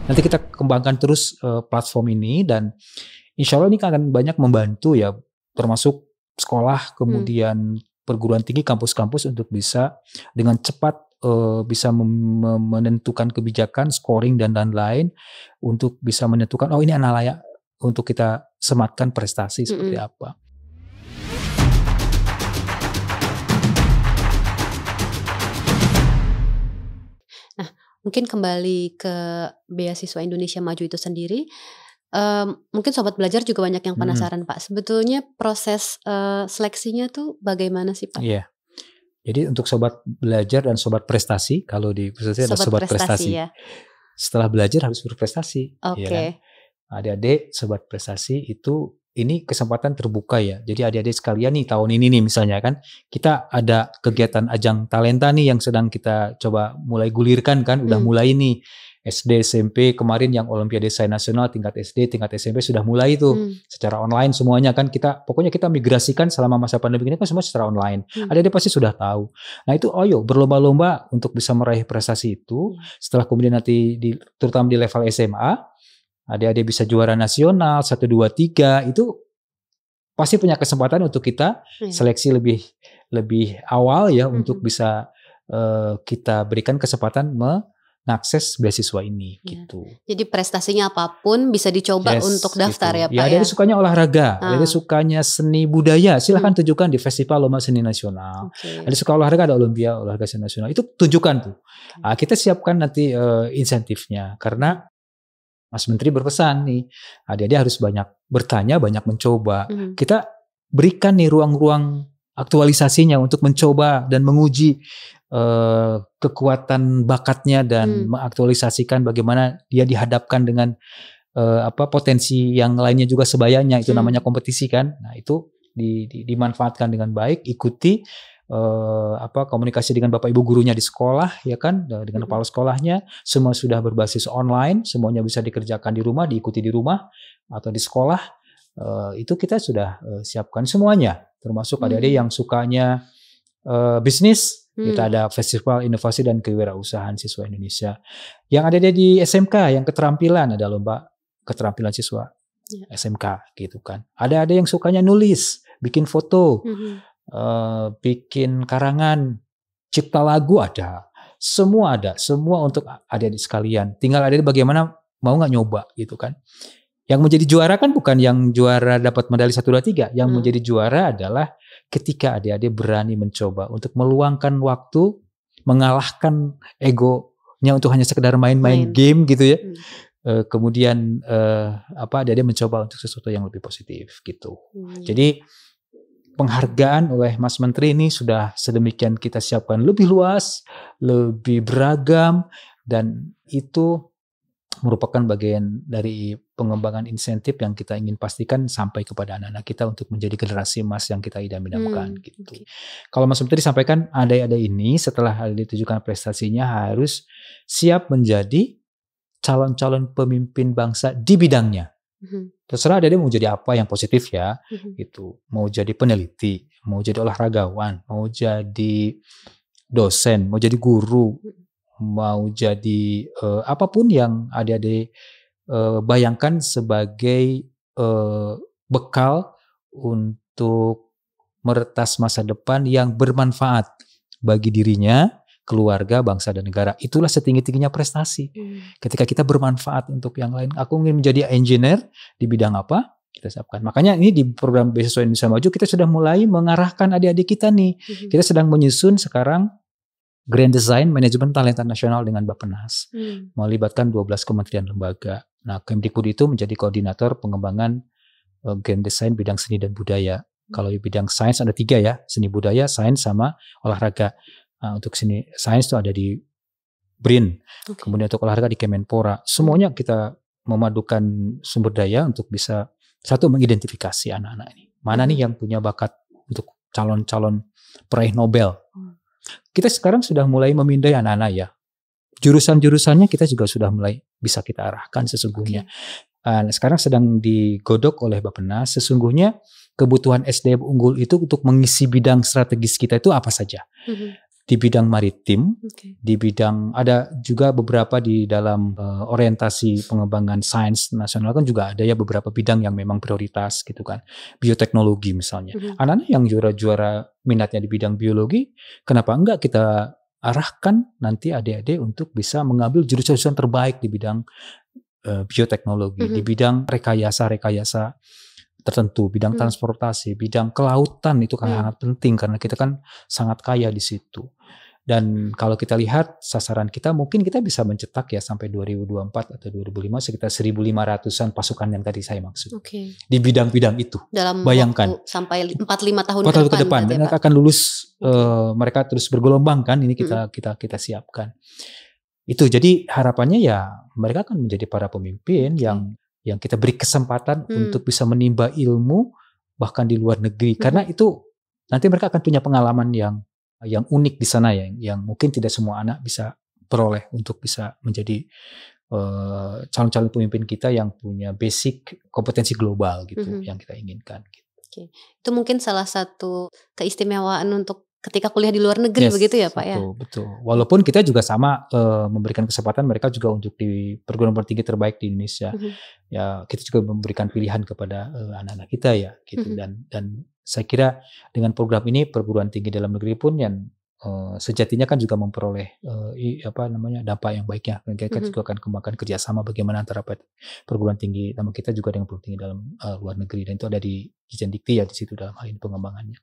Nanti kita kembangkan terus platform ini dan insya Allah ini akan banyak membantu ya, termasuk sekolah, kemudian perguruan tinggi, kampus-kampus untuk bisa dengan cepat bisa menentukan kebijakan, scoring dan lain-lain untuk bisa menentukan oh ini anak layak untuk kita sematkan prestasi seperti apa. Nah, mungkin kembali ke Beasiswa Indonesia Maju itu sendiri, mungkin Sobat Belajar juga banyak yang penasaran Pak. Sebetulnya proses seleksinya tuh bagaimana sih Pak? Iya. Jadi untuk Sobat Belajar dan Sobat Prestasi, kalau di prestasi ada Sobat Prestasi. Ya. Setelah belajar harus berprestasi. Oke. Ya kan? Adik-adik Sobat Prestasi itu ini kesempatan terbuka ya. Jadi adik-adik sekalian nih tahun ini nih misalnya kan, kita ada kegiatan ajang talenta nih yang sedang kita coba mulai gulirkan kan, udah mulai nih. SD, SMP kemarin yang Olimpiade Sains Nasional tingkat SD, tingkat SMP sudah mulai tuh secara online semuanya kan pokoknya kita migrasikan selama masa pandemi ini kan semua secara online. Adik-adik pasti sudah tahu. Nah itu ayo berlomba-lomba untuk bisa meraih prestasi itu. Setelah kemudian nanti terutama di level SMA, adik-adik bisa juara nasional 1, 2, 3 itu pasti punya kesempatan untuk kita seleksi lebih awal ya untuk bisa kita berikan kesempatan mengakses beasiswa ini gitu. Jadi prestasinya apapun bisa dicoba untuk daftar gitu. Ya Pak ya. Ada sukanya olahraga, ada sukanya seni budaya, silahkan tunjukkan di Festival Lomba Seni Nasional. Ada suka olahraga, ada olahraga seni nasional, itu tunjukkan tuh. Kita siapkan nanti insentifnya karena Mas Menteri berpesan nih, adik-adik harus banyak bertanya, banyak mencoba. Kita berikan nih ruang-ruang aktualisasinya untuk mencoba dan menguji kekuatan bakatnya dan mengaktualisasikan bagaimana dia dihadapkan dengan potensi yang lainnya juga sebayanya, itu namanya kompetisi kan. Nah itu dimanfaatkan dengan baik, ikuti komunikasi dengan bapak ibu gurunya di sekolah ya kan, dengan kepala sekolahnya, semua sudah berbasis online, semuanya bisa dikerjakan di rumah, diikuti di rumah atau di sekolah. Itu kita sudah siapkan semuanya, termasuk adik-adik yang sukanya bisnis. Kita ada Festival Inovasi dan Kewirausahaan Siswa Indonesia. Yang ada di SMK, yang keterampilan, ada lomba keterampilan siswa SMK gitu kan. Ada yang sukanya nulis, bikin foto, bikin karangan, cipta lagu ada. Semua untuk adik-adik sekalian. Tinggal adik-adik bagaimana mau nggak nyoba gitu kan. Yang menjadi juara kan bukan yang juara dapat medali 1, 2, 3. Yang menjadi juara adalah ketika adik-adik berani mencoba untuk meluangkan waktu, mengalahkan egonya untuk hanya sekedar main game gitu ya. Kemudian adik-adik mencoba untuk sesuatu yang lebih positif gitu. Jadi penghargaan oleh Mas Menteri ini sudah sedemikian kita siapkan lebih luas, lebih beragam, dan itu merupakan bagian dari pengembangan insentif yang kita ingin pastikan sampai kepada anak-anak kita untuk menjadi generasi emas yang kita idam-idamkan gitu. Kalau Mas Menteri sampaikan adik-adik ini setelah ditujukan prestasinya harus siap menjadi calon-calon pemimpin bangsa di bidangnya. Terserah adik-adik mau jadi apa yang positif ya, gitu. Mau jadi peneliti, mau jadi olahragawan, mau jadi dosen, mau jadi guru, mau jadi apapun yang adik-adik bayangkan sebagai bekal untuk meretas masa depan yang bermanfaat bagi dirinya, keluarga, bangsa, dan negara. Itulah setinggi-tingginya prestasi. Ketika kita bermanfaat untuk yang lain. Aku ingin menjadi engineer di bidang apa? Kita siapkan. Makanya ini di program Beasiswa Indonesia Maju kita sudah mulai mengarahkan adik-adik kita nih. Kita sedang menyusun sekarang Grand Design Manajemen Talenta Nasional dengan Bappenas, melibatkan 12 kementerian lembaga. Nah, Kemdikbud itu menjadi koordinator pengembangan Grand Design bidang seni dan budaya. Kalau di bidang sains ada 3 ya, seni budaya, sains sama olahraga. Nah, untuk seni sains itu ada di BRIN, kemudian untuk olahraga di Kemenpora. Semuanya kita memadukan sumber daya untuk bisa satu mengidentifikasi anak-anak ini. Mana nih yang punya bakat untuk calon-calon peraih Nobel. Kita sekarang sudah mulai memindai anak-anak ya. Jurusan-jurusannya kita juga sudah mulai bisa kita arahkan sesungguhnya. Sekarang sedang digodok oleh Bappenas. Sesungguhnya kebutuhan SDM unggul itu untuk mengisi bidang strategis kita itu apa saja. di bidang maritim, di bidang ada juga beberapa di dalam orientasi pengembangan sains nasional kan juga ada ya beberapa bidang yang memang prioritas gitu kan. Bioteknologi misalnya. Anak-anak yang juara-juara minatnya di bidang biologi, kenapa enggak kita arahkan nanti adik-adik untuk bisa mengambil jurusan-jurusan terbaik di bidang bioteknologi, di bidang rekayasa tertentu, bidang transportasi, bidang kelautan itu kan sangat penting karena kita kan sangat kaya di situ. Dan kalau kita lihat sasaran kita mungkin kita bisa mencetak ya sampai 2024 atau 2005 sekitar 1.500-an pasukan yang tadi saya maksud. Di bidang-bidang itu. Dalam bayangkan waktu sampai 4-5 tahun ke depan dan mereka akan lulus mereka terus bergelombang kan ini kita siapkan. Itu jadi harapannya ya mereka akan menjadi para pemimpin yang kita beri kesempatan untuk bisa menimba ilmu bahkan di luar negeri karena itu nanti mereka akan punya pengalaman yang unik di sana ya yang mungkin tidak semua anak bisa peroleh untuk bisa menjadi calon-calon pemimpin kita yang punya basic kompetensi global gitu yang kita inginkan. Gitu. Itu mungkin salah satu keistimewaan untuk ketika kuliah di luar negeri begitu ya Pak ya. Betul. Walaupun kita juga sama memberikan kesempatan mereka juga untuk di perguruan tinggi terbaik di Indonesia. Ya kita juga memberikan pilihan kepada anak-anak kita ya gitu dan saya kira dengan program ini perguruan tinggi dalam negeri pun yang sejatinya kan juga memperoleh dampak yang baik ya. Kita juga akan kembangkan kerjasama bagaimana antara perguruan tinggi nama kita juga dengan perguruan tinggi dalam luar negeri dan itu ada di Dikti ya di situ dalam hal ini pengembangannya.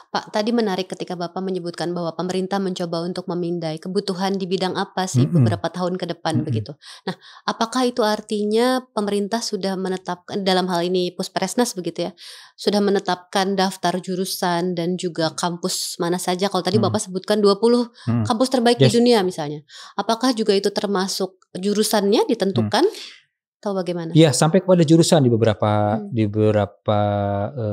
Pak, tadi menarik ketika Bapak menyebutkan bahwa pemerintah mencoba untuk memindai kebutuhan di bidang apa sih beberapa tahun ke depan begitu. Nah, apakah itu artinya pemerintah sudah menetapkan dalam hal ini Pusperesnas begitu ya, sudah menetapkan daftar jurusan dan juga kampus mana saja? Kalau tadi Bapak sebutkan 20 kampus terbaik di dunia misalnya. Apakah juga itu termasuk jurusannya ditentukan? Atau bagaimana? Iya, sampai kepada jurusan di beberapa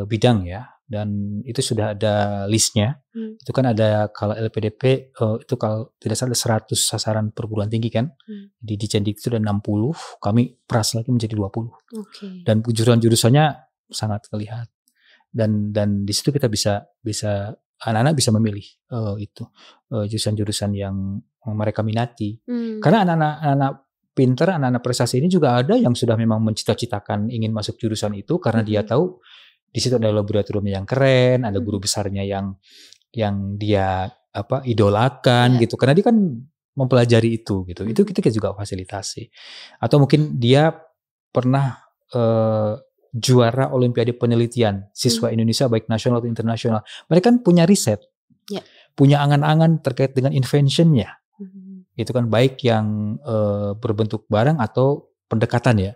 bidang ya. Dan itu sudah ada listnya. Itu kan ada kalau LPDP itu kalau tidak salah 100 sasaran perguruan tinggi kan. Di Cendik itu ada 60, kami peras lagi menjadi 20. Dan jurusan-jurusannya sangat terlihat. Dan di situ kita bisa anak-anak bisa memilih itu jurusan-jurusan yang mereka minati. Karena anak-anak pinter, anak-anak prestasi ini juga ada yang sudah memang mencita-citakan ingin masuk jurusan itu karena dia tahu di situ ada laboratoriumnya yang keren, ada guru besarnya yang dia idolakan gitu. Karena dia kan mempelajari itu gitu. Itu kita juga fasilitasi. Atau mungkin dia pernah juara Olimpiade penelitian siswa Indonesia baik nasional atau internasional. Mereka kan punya riset, punya angan-angan terkait dengan inventionnya. Itu kan baik yang berbentuk barang atau pendekatan ya.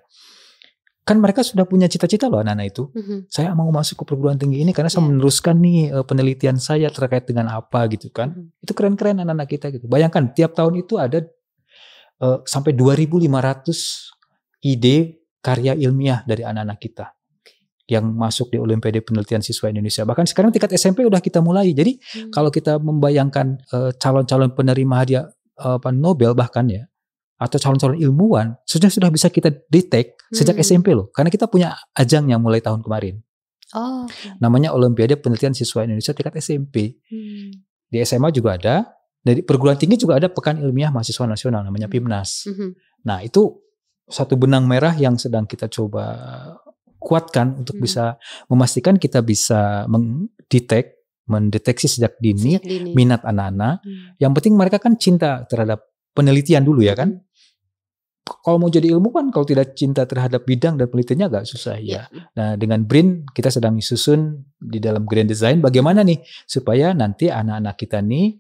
Kan mereka sudah punya cita-cita loh anak-anak itu. Saya mau masuk ke perguruan tinggi ini karena saya meneruskan nih penelitian saya terkait dengan apa gitu kan. Itu keren-keren anak-anak kita gitu. Bayangkan tiap tahun itu ada sampai 2.500 ide karya ilmiah dari anak-anak kita yang masuk di Olimpiade Penelitian Siswa Indonesia. Bahkan sekarang tingkat SMP udah kita mulai. Jadi kalau kita membayangkan calon-calon penerima hadiah Nobel bahkan ya, atau calon-calon ilmuwan sudah bisa kita detect sejak SMP loh. Karena kita punya ajang yang mulai tahun kemarin. Namanya Olimpiade Penelitian Siswa Indonesia tingkat SMP. Di SMA juga ada. Dari perguruan tinggi juga ada Pekan Ilmiah Mahasiswa Nasional namanya PIMNAS. Nah itu satu benang merah yang sedang kita coba kuatkan untuk bisa memastikan kita bisa mendeteksi sejak dini minat anak-anak. Yang penting mereka kan cinta terhadap penelitian dulu ya kan. Kalau mau jadi ilmuwan kalau tidak cinta terhadap bidang dan penelitiannya agak susah ya. Nah dengan BRIN kita sedang disusun di dalam grand design bagaimana nih supaya nanti anak-anak kita nih,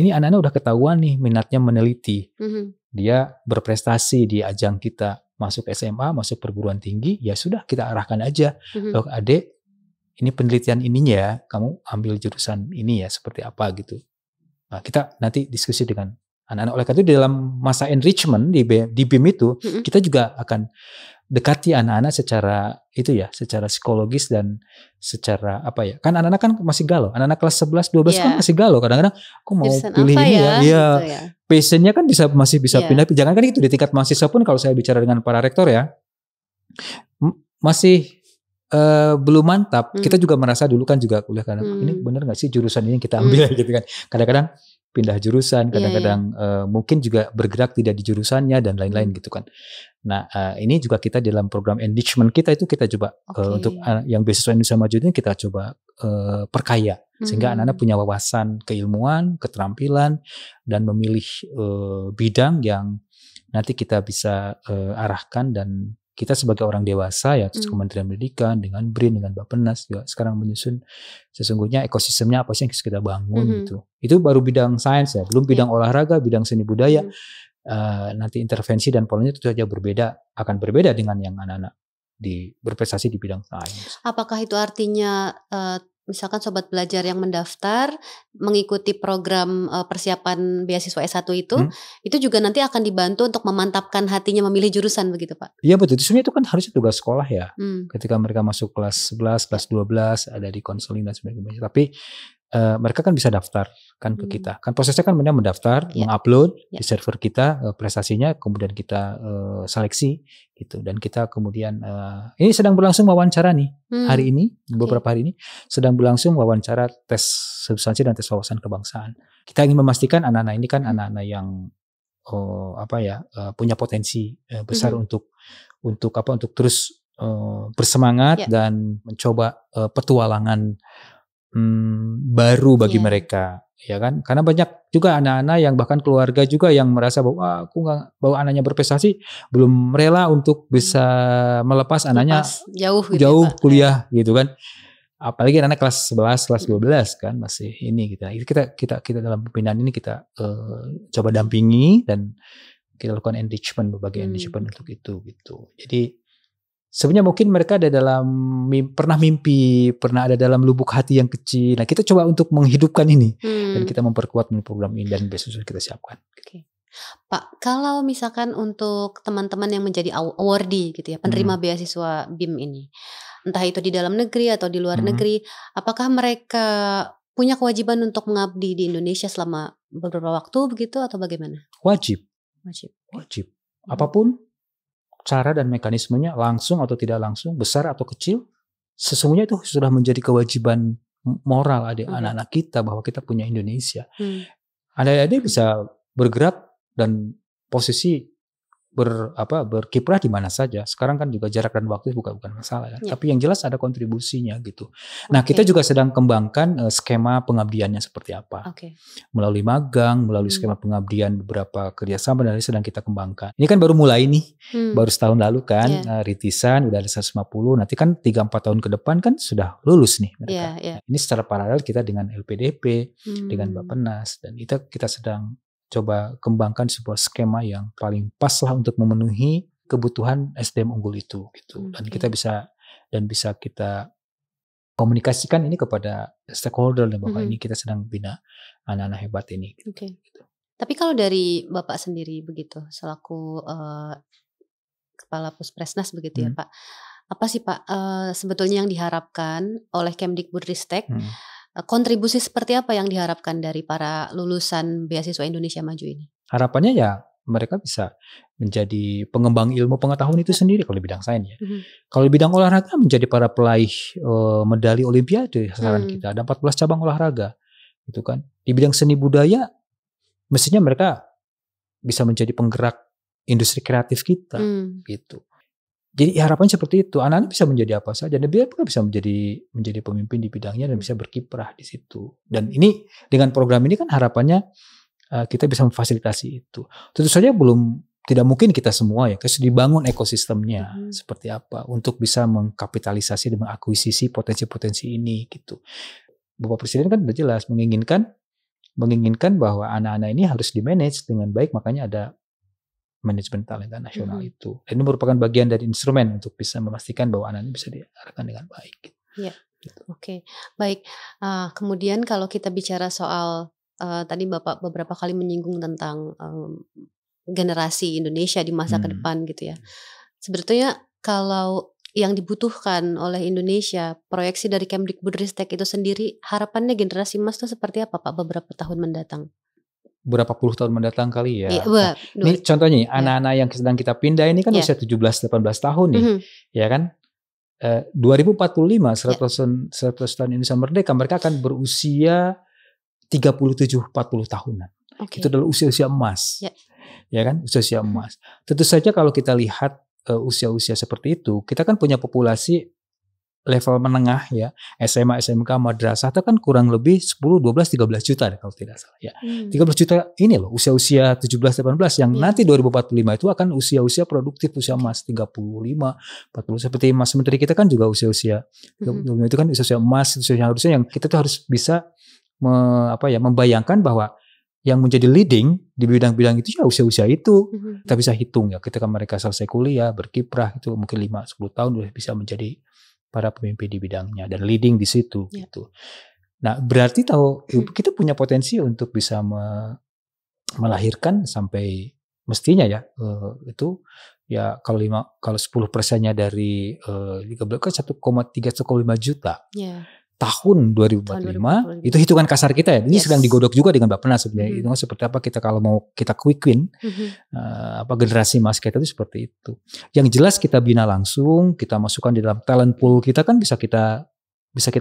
ini anak-anak udah ketahuan nih minatnya meneliti. Dia berprestasi di ajang kita masuk SMA, masuk perguruan tinggi, ya sudah kita arahkan aja. Adik, ini penelitian ininya ya, kamu ambil jurusan ini ya seperti apa gitu. Nah kita nanti diskusi dengan anak-anak. Oleh karena itu dalam masa enrichment di BIM itu kita juga akan dekati anak-anak secara psikologis dan secara kan anak-anak kan masih galau. Anak-anak kelas 11 12 kan masih galau. Kadang-kadang aku mau jurusan pilih ini ya. Gitu ya. Passionnya kan masih bisa pindah. Jangan kan itu di tingkat mahasiswa pun kalau saya bicara dengan para rektor ya masih belum mantap. Hmm. Kita juga merasa dulu kan juga kuliah kadang ini bener nggak sih jurusan ini yang kita ambil gitu kan. Kadang-kadang pindah jurusan, kadang-kadang mungkin juga bergerak tidak di jurusannya dan lain-lain gitu kan. Nah ini juga kita dalam program enrichment kita itu kita coba untuk yang beasiswa Indonesia Maju ini kita coba perkaya sehingga anak-anak punya wawasan keilmuan, keterampilan dan memilih bidang yang nanti kita bisa arahkan dan kita sebagai orang dewasa ya, Kementerian Pendidikan dengan BRIN dengan Bappenas juga sekarang menyusun sesungguhnya ekosistemnya apa sih yang kita bangun gitu. Itu baru bidang sains ya, belum bidang olahraga, bidang seni budaya. Nanti intervensi dan polanya itu saja akan berbeda dengan yang anak-anak berprestasi di bidang sains. Apakah itu artinya misalkan sobat belajar yang mendaftar mengikuti program persiapan beasiswa S1 itu juga nanti akan dibantu untuk memantapkan hatinya memilih jurusan begitu Pak? Iya betul, sebenarnya itu kan harusnya tugas sekolah ya. Ketika mereka masuk kelas 11, kelas 12 ada di konseling dan sebagainya. Tapi mereka kan bisa daftar kan ke kita. Kan prosesnya kan mereka mendaftar, mengupload di server kita prestasinya, kemudian kita seleksi gitu. Dan kita kemudian ini sedang berlangsung wawancara nih hari ini, beberapa hari ini sedang berlangsung wawancara tes substansi dan tes wawasan kebangsaan. Kita ingin memastikan anak-anak ini kan anak-anak yang punya potensi besar untuk terus bersemangat dan mencoba petualangan baru bagi mereka, ya kan? Karena banyak juga anak-anak yang bahkan keluarga juga yang merasa bahwa bahwa anaknya berprestasi belum rela untuk bisa melepas anaknya jauh kuliah gitu kan. Apalagi anak kelas 11, kelas 12 kan masih ini kita dalam pembinaan ini kita coba dampingi dan kita lakukan enrichment, berbagai enrichment untuk itu gitu. Jadi sebenarnya mungkin mereka ada pernah mimpi, pernah ada dalam lubuk hati yang kecil. Nah kita coba untuk menghidupkan ini dan kita memperkuat program ini dan beasiswa kita siapkan. Pak, kalau misalkan untuk teman-teman yang menjadi awardee gitu ya, penerima beasiswa BIM ini, entah itu di dalam negeri atau di luar negeri, apakah mereka punya kewajiban untuk mengabdi di Indonesia selama beberapa waktu begitu atau bagaimana? Wajib. Apapun cara dan mekanismenya, langsung atau tidak langsung, besar atau kecil, sesungguhnya itu sudah menjadi kewajiban moral anak-anak kita bahwa kita punya Indonesia. Adik-adik bisa bergerak dan posisi berkiprah di mana saja. Sekarang kan juga jarak dan waktu bukan masalah kan. Tapi yang jelas ada kontribusinya gitu. Nah kita juga sedang kembangkan skema pengabdiannya seperti apa. Melalui magang, melalui skema pengabdian beberapa kerjasama dan sedang kita kembangkan. Ini kan baru mulai nih, baru setahun lalu kan, rintisan udah ada 150. Nanti kan 3-4 tahun ke depan kan sudah lulus nih mereka. Ini secara paralel kita dengan LPDP, dengan Bappenas dan kita sedang coba kembangkan sebuah skema yang paling pas lah untuk memenuhi kebutuhan SDM unggul itu gitu. Dan kita bisa kita komunikasikan ini kepada stakeholder dan bahwa ini kita sedang bina anak-anak hebat ini. Gitu. Tapi kalau dari Bapak sendiri begitu selaku Kepala Puspresnas begitu ya Pak, apa sih Pak sebetulnya yang diharapkan oleh Kemdikbudristek? Kontribusi seperti apa yang diharapkan dari para lulusan beasiswa Indonesia Maju ini? Harapannya ya mereka bisa menjadi pengembang ilmu pengetahuan itu sendiri kalau di bidang sains ya. Kalau di bidang olahraga menjadi para peraih medali olimpiade sasaran kita. Ada 14 cabang olahraga gitu kan. Di bidang seni budaya mestinya mereka bisa menjadi penggerak industri kreatif kita gitu. Jadi harapannya seperti itu, anak-anak bisa menjadi apa saja dan mereka bisa menjadi pemimpin di bidangnya dan bisa berkiprah di situ. Dan ini dengan program ini kan harapannya kita bisa memfasilitasi itu. Tentu saja tidak mungkin kita semua ya, harus dibangun ekosistemnya seperti apa untuk bisa mengkapitalisasi dan mengakuisisi potensi-potensi ini gitu. Bapak Presiden kan sudah jelas menginginkan bahwa anak-anak ini harus dimanage dengan baik, makanya ada manajemen talenta nasional itu. Dan ini merupakan bagian dari instrumen untuk bisa memastikan bahwa anak ini bisa diarahkan dengan baik. Gitu. Baik. Kemudian kalau kita bicara soal tadi Bapak beberapa kali menyinggung tentang generasi Indonesia di masa ke depan gitu ya. Sebetulnya kalau yang dibutuhkan oleh Indonesia, proyeksi dari Kemdikbudristek itu sendiri, harapannya generasi emas itu seperti apa Pak beberapa tahun mendatang? Berapa puluh tahun mendatang kali ya. Ini contohnya anak-anak yang sedang kita pindah ini kan usia 17-18 tahun nih, ya kan? 2045 100 tahun Indonesia merdeka, mereka akan berusia 37-40 tahunan. Oke. Itu adalah usia-usia emas. Ya. Ya kan, usia-usia emas. Tentu saja kalau kita lihat usia-usia seperti itu, kita kan punya populasi level menengah ya, SMA, SMK, madrasah itu kan kurang lebih 10, 12, 13 juta deh kalau tidak salah ya. 13 juta ini loh usia-usia 17, 18 yang nanti 2045 itu akan usia-usia produktif, usia emas 35, 40 seperti Mas Menteri kita kan juga usia-usia itu kan usia-usia emas, usia harusnya yang kita tuh harus bisa membayangkan bahwa yang menjadi leading di bidang-bidang itu ya usia-usia itu. Kita bisa hitung ya ketika mereka selesai kuliah, berkiprah itu mungkin 5-10 tahun udah bisa menjadi para pemimpin di bidangnya dan leading di situ gitu. Nah, berarti kita punya potensi untuk bisa melahirkan sampai mestinya ya itu ya kalau 10%-nya dari 13 kan 1,3 1,5 juta. Tahun 2045 itu hitungan kasar kita ya. Ini sedang digodok juga dengan Bappenas sebenarnya. Itu seperti apa kita kalau mau kita quick win generasi emas kita itu seperti itu. Yang jelas kita bina langsung, kita masukkan di dalam talent pool kita kan bisa kita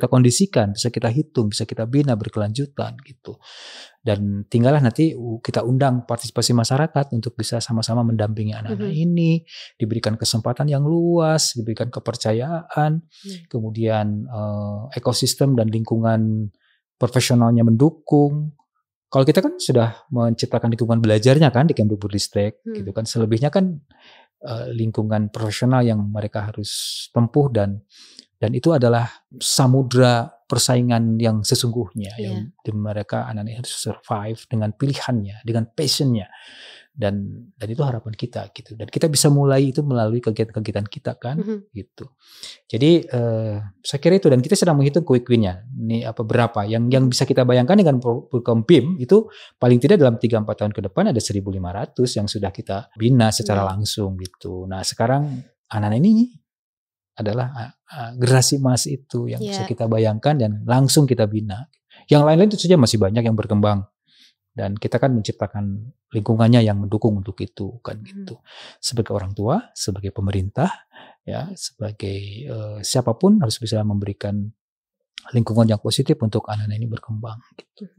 kondisikan, bisa kita hitung, bisa kita bina berkelanjutan gitu. Dan tinggallah nanti kita undang partisipasi masyarakat untuk bisa sama-sama mendampingi anak-anak ini, diberikan kesempatan yang luas, diberikan kepercayaan, kemudian ekosistem dan lingkungan profesionalnya mendukung. Kalau kita kan sudah menciptakan lingkungan belajarnya kan di Kemdikbudristek gitu kan, selebihnya kan lingkungan profesional yang mereka harus tempuh dan itu adalah samudra persaingan yang sesungguhnya yang mereka anak-anak harus survive dengan pilihannya, dengan passionnya dan itu harapan kita gitu. Dan kita bisa mulai itu melalui kegiatan-kegiatan kita kan gitu. Jadi saya kira itu dan kita sedang menghitung quick win-nya. Ini berapa yang bisa kita bayangkan dengan program BIM itu paling tidak dalam 3-4 tahun ke depan ada 1.500 yang sudah kita bina secara langsung gitu. Nah, sekarang anak-anak ini adalah generasi emas itu yang bisa kita bayangkan dan langsung kita bina. Yang lain-lain itu saja masih banyak yang berkembang dan kita kan menciptakan lingkungannya yang mendukung untuk itu kan gitu. Sebagai orang tua, sebagai pemerintah, ya sebagai siapapun harus bisa memberikan lingkungan yang positif untuk anak-anak ini berkembang. Gitu.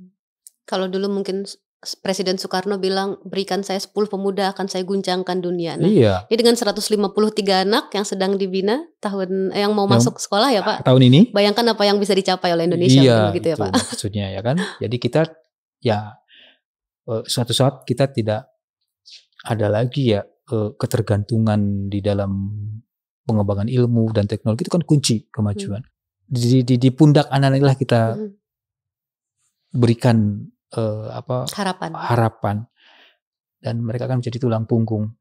Kalau dulu mungkin Presiden Soekarno bilang berikan saya 10 pemuda akan saya guncangkan dunia. Nah, ini dengan 153 anak yang sedang dibina yang mau masuk sekolah ya Pak. Tahun ini. Bayangkan apa yang bisa dicapai oleh Indonesia begitu ya Pak. Maksudnya ya kan. Jadi kita ya suatu saat kita tidak ada lagi ya ketergantungan di dalam pengembangan ilmu dan teknologi itu kan kunci kemajuan. Di pundak anak-anak lah kita berikan harapan dan mereka akan menjadi tulang punggung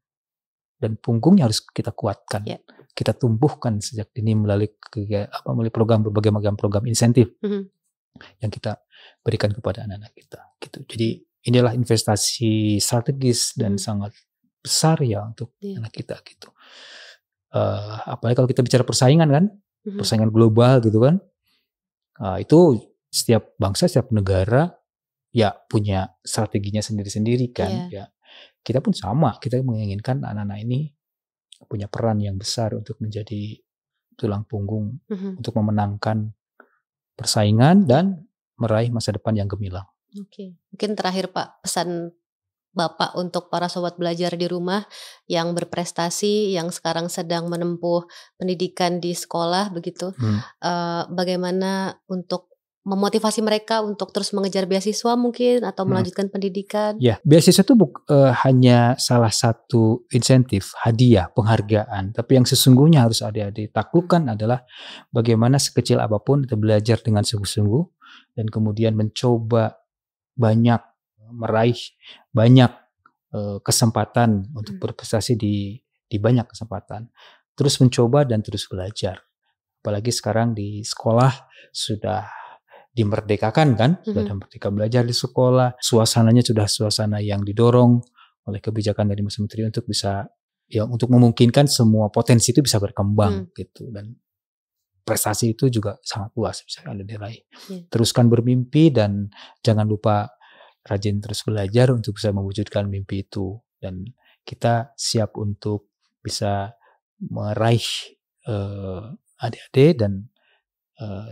dan punggungnya harus kita kuatkan, kita tumbuhkan sejak dini melalui program berbagai macam program insentif yang kita berikan kepada anak-anak kita gitu. Jadi inilah investasi strategis dan sangat besar ya untuk anak kita gitu. Apalagi kalau kita bicara persaingan kan, persaingan global gitu kan, itu setiap bangsa, setiap negara ya punya strateginya sendiri-sendiri kan. Ya kita pun sama, kita menginginkan anak-anak ini punya peran yang besar untuk menjadi tulang punggung untuk memenangkan persaingan dan meraih masa depan yang gemilang. Oke, mungkin terakhir Pak, pesan Bapak untuk para sobat belajar di rumah yang berprestasi, yang sekarang sedang menempuh pendidikan di sekolah begitu, bagaimana untuk memotivasi mereka untuk terus mengejar beasiswa mungkin atau melanjutkan pendidikan? Ya, beasiswa itu hanya salah satu insentif, hadiah, penghargaan. Tapi yang sesungguhnya harus adik-adik taklukkan adalah bagaimana sekecil apapun kita belajar dengan sungguh-sungguh dan kemudian mencoba meraih banyak kesempatan untuk berprestasi di banyak kesempatan. Terus mencoba dan terus belajar. Apalagi sekarang di sekolah sudah dimerdekakan kan, sudah ada merdeka belajar di sekolah, suasananya sudah suasana yang didorong oleh kebijakan dari Mas Menteri untuk bisa untuk memungkinkan semua potensi itu bisa berkembang gitu dan prestasi itu juga sangat luas bisa ada diraih. Teruskan bermimpi dan jangan lupa rajin terus belajar untuk bisa mewujudkan mimpi itu dan kita siap untuk bisa meraih adik-adik dan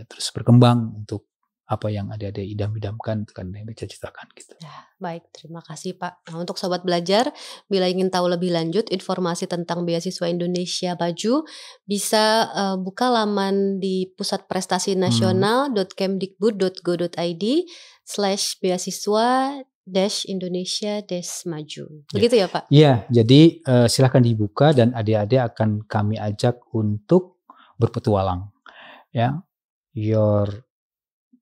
terus berkembang untuk apa yang adik-adik idam-idamkan, kan yang dicita-citakan gitu. Ya, baik, terima kasih Pak. Nah, untuk Sobat Belajar, bila ingin tahu lebih lanjut informasi tentang Beasiswa Indonesia Maju, bisa buka laman di Pusat Prestasi Nasional.kemdikbud.go.id/beasiswa-Indonesia-Maju. Begitu ya Pak? Iya, jadi silahkan dibuka dan adik-adik akan kami ajak untuk berpetualang. Ya, your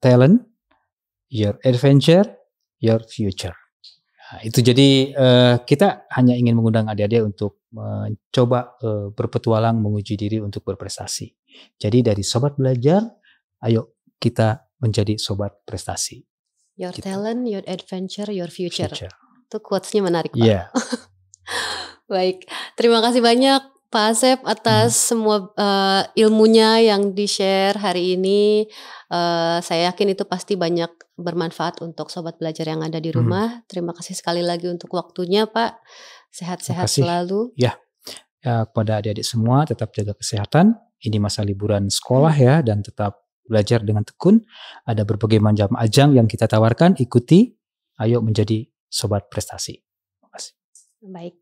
talent, your adventure, your future. Nah, itu jadi kita hanya ingin mengundang adik-adik untuk mencoba berpetualang, menguji diri untuk berprestasi. Jadi dari Sobat Belajar, ayo kita menjadi Sobat Prestasi. Your Gitu. talent, your adventure, your future. Itu quotes-nya menarik Pak. Yeah. Baik, terima kasih banyak Pak Asep atas semua ilmunya yang di-share hari ini. Saya yakin itu pasti banyak bermanfaat untuk Sobat Belajar yang ada di rumah. Terima kasih sekali lagi untuk waktunya Pak. Sehat-sehat selalu. Ya, kepada adik-adik semua tetap jaga kesehatan. Ini masa liburan sekolah ya, dan tetap belajar dengan tekun. Ada berbagai macam ajang yang kita tawarkan, ikuti. Ayo menjadi Sobat Prestasi. Terima kasih. Baik,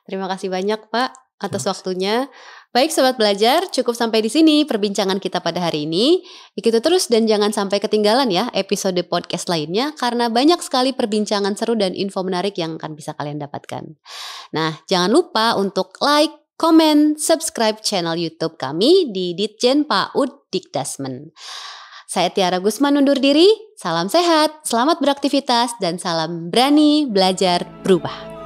terima kasih banyak Pak atas waktunya. Baik Sobat Belajar, cukup sampai di sini perbincangan kita pada hari ini. Ikuti terus dan jangan sampai ketinggalan ya episode podcast lainnya, karena banyak sekali perbincangan seru dan info menarik yang akan bisa kalian dapatkan. Nah, jangan lupa untuk like, komen, subscribe channel YouTube kami di Ditjen PAUD Dikdasmen. Saya Tiara Gusman undur diri, salam sehat, selamat beraktivitas, dan salam berani belajar berubah.